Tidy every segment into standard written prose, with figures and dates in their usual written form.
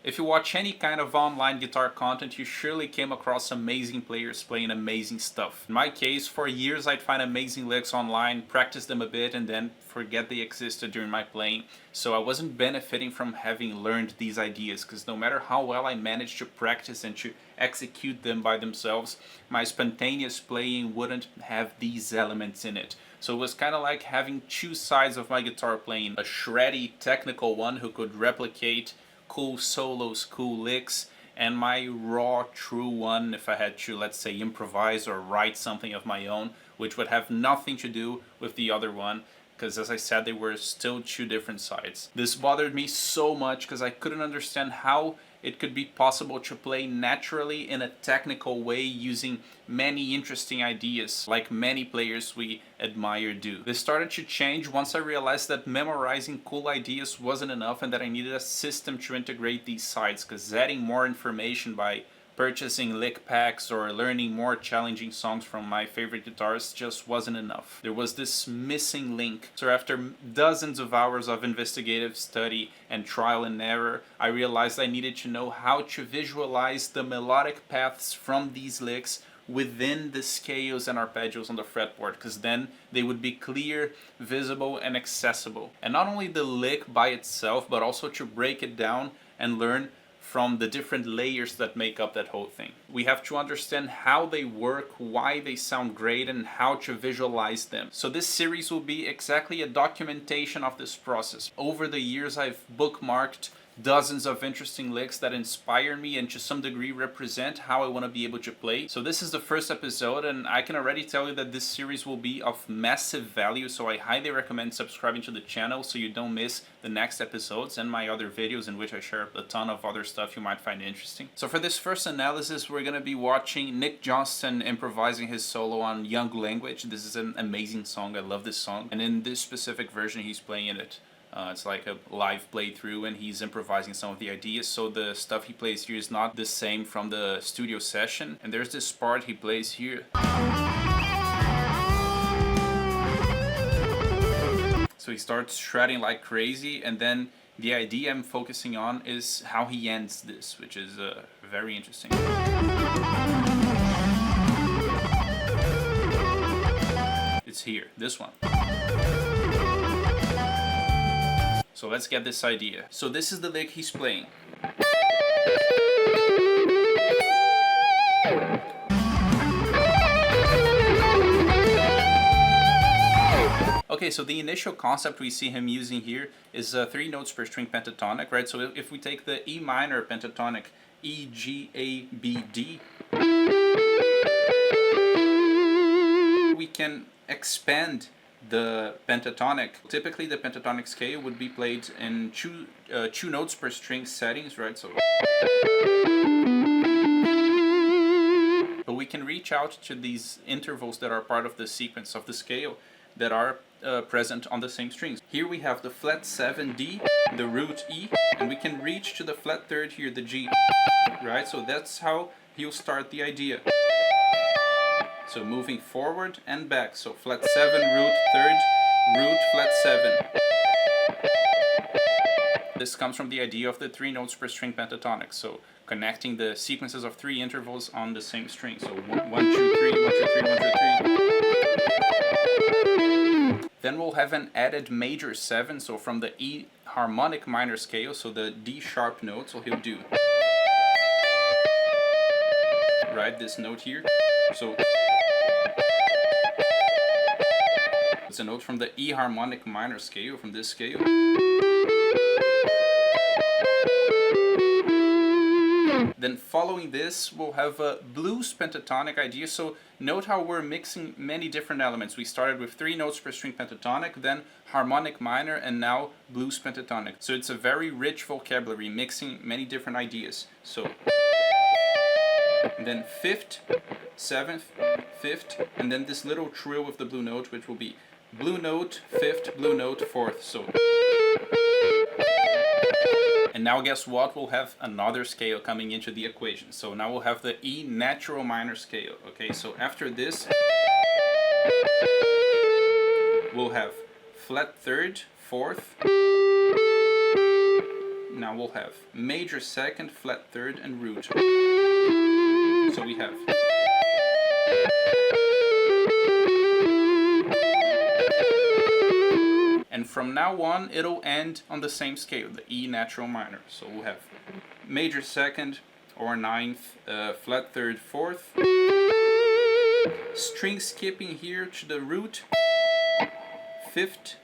If you watch any kind of online guitar content, you surely came across amazing players playing amazing stuff. In my case, for years I'd find amazing licks online, practice them a bit, and then forget they existed during my playing. So I wasn't benefiting from having learned these ideas, because no matter how well I managed to practice and to execute them by themselves, my spontaneous playing wouldn't have these elements in it. So it was kind of like having two sides of my guitar playing, a shreddy technical one who could replicate cool solos, cool licks, and my raw, true one if I had to, let's say, improvise or write something of my own, which would have nothing to do with the other one, because as I said, they were still two different sides. This bothered me so much because I couldn't understand how it could be possible to play naturally in a technical way using many interesting ideas like many players we admire do. This started to change once I realized that memorizing cool ideas wasn't enough and that I needed a system to integrate these sides, because adding more information by purchasing lick packs or learning more challenging songs from my favorite guitarists just wasn't enough. There was this missing link. So after dozens of hours of investigative study and trial and error, I realized I needed to know how to visualize the melodic paths from these licks within the scales and arpeggios on the fretboard, because then they would be clear, visible, and accessible. And not only the lick by itself, but also to break it down and learn from the different layers that make up that whole thing. We have to understand how they work, why they sound great, and how to visualize them. So this series will be exactly a documentation of this process. Over the years, I've bookmarked dozens of interesting licks that inspire me and to some degree represent how I want to be able to play. So this is the first episode, and I can already tell you that this series will be of massive value, so I highly recommend subscribing to the channel so you don't miss the next episodes and my other videos in which I share a ton of other stuff you might find interesting. So for this first analysis, we're going to be watching Nick Johnston improvising his solo on Young Language. This is an amazing song. I love this song. And in this specific version, he's playing it. It's like a live playthrough and he's improvising some of the ideas, so the stuff he plays here is not the same from the studio session. And there's this part he plays here. So he starts shredding like crazy, and then the idea I'm focusing on is how he ends this, which is very interesting. It's here, this one. So let's get this idea. So this is the lick he's playing. Okay, so the initial concept we see him using here is 3 notes per string pentatonic, right? So if we take the E minor pentatonic, E, G, A, B, D, we can expand the pentatonic. Typically the pentatonic scale would be played in two notes per string settings, right? So, but we can reach out to these intervals that are part of the sequence of the scale that are present on the same strings. Here we have the flat 7 D, the root E, and we can reach to the flat 3rd here, the G, right? So that's how he'll start the idea. So moving forward and back. So flat 7, root 3rd, root, flat 7. This comes from the idea of the 3 notes per string pentatonic. So connecting the sequences of 3 intervals on the same string. So 1, 2, 3, 1, 2, 3, 1, 2, 3. Then we'll have an added major 7. So from the E harmonic minor scale, so the D sharp note. So he'll do, right, this note here. So it's a note from the E harmonic minor scale, from this scale. Then following this, we'll have a blues pentatonic idea. So note how we're mixing many different elements. We started with 3 notes per string pentatonic, then harmonic minor, and now blues pentatonic. So it's a very rich vocabulary, mixing many different ideas. So and then 5th, 7th, 5th, and then this little trill with the blue note, which will be blue note, 5th, blue note, 4th. So, and now guess what? We'll have another scale coming into the equation. So now we'll have the E natural minor scale. Okay, so after this, we'll have flat 3rd, 4th, Now we'll have major second, flat third, and root. So we have. And from now on, it'll end on the same scale, the E natural minor. So we'll have major second or ninth, flat third, fourth. String skipping here to the root, fifth,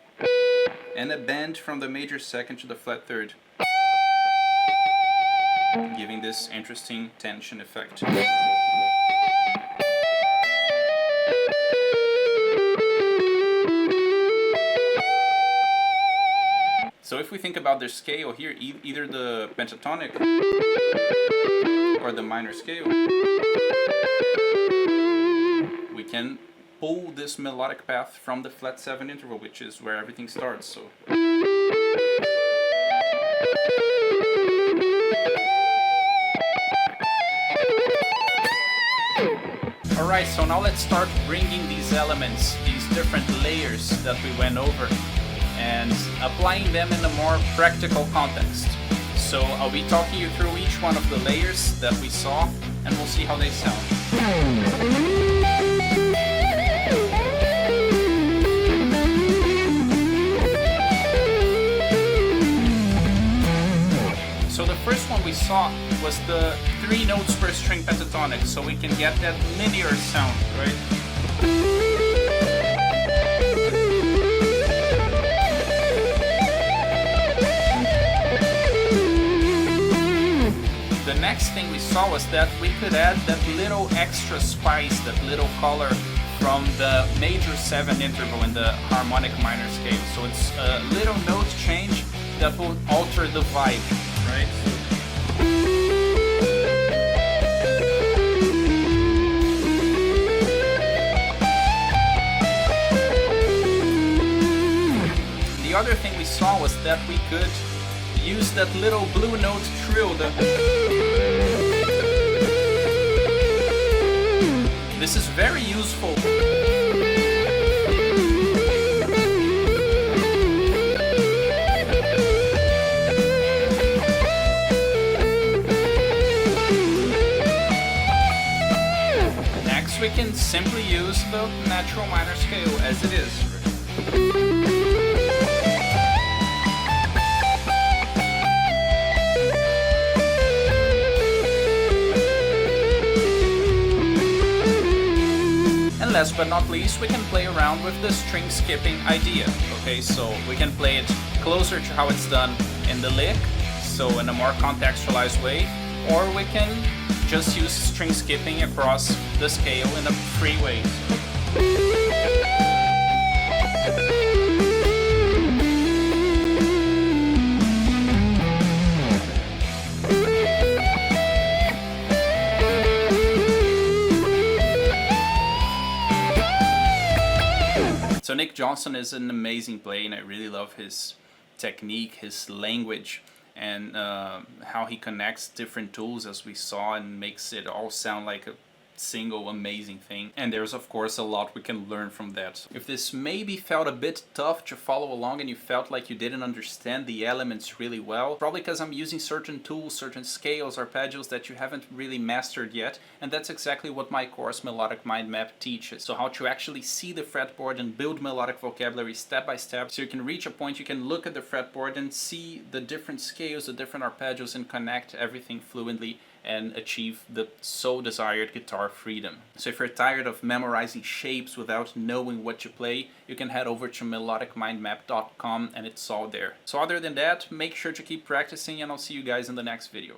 and a bend from the major second to the flat third, giving this interesting tension effect. So if we think about the scale here, either the pentatonic or the minor scale, we can pull this melodic path from the flat 7 interval, which is where everything starts. So alright, so now let's start bringing these elements, these different layers that we went over, and applying them in a more practical context. So I'll be talking you through each one of the layers that we saw, and we'll see how they sound. So the first one we saw was the 3 notes per string pentatonic, so we can get that linear sound, right? The next thing we saw was that we could add that little extra spice, that little color from the major 7 interval in the harmonic minor scale. So it's a little note change that will alter the vibe, right? The other thing we saw was that we could use that little blue note trill. This is very useful. Next, we can simply use the natural minor scale as it is. Last but not least, we can play around with the string skipping idea. Okay, so we can play it closer to how it's done in the lick, so in a more contextualized way, or we can just use string skipping across the scale in a free way. So Nick Johnston is an amazing player, and I really love his technique, his language, and how he connects different tools, as we saw, and makes it all sound like a single amazing thing. And there's of course a lot we can learn from that. If this maybe felt a bit tough to follow along and you felt like you didn't understand the elements really well, probably because I'm using certain tools, certain scales, arpeggios that you haven't really mastered yet, and that's exactly what my course Melodic Mind Map teaches. So how to actually see the fretboard and build melodic vocabulary step by step, so you can reach a point you can look at the fretboard and see the different scales, the different arpeggios, and connect everything fluently and achieve the so desired guitar freedom. So if you're tired of memorizing shapes without knowing what you play, you can head over to melodicmindmap.com and it's all there. So other than that, make sure to keep practicing, and I'll see you guys in the next video.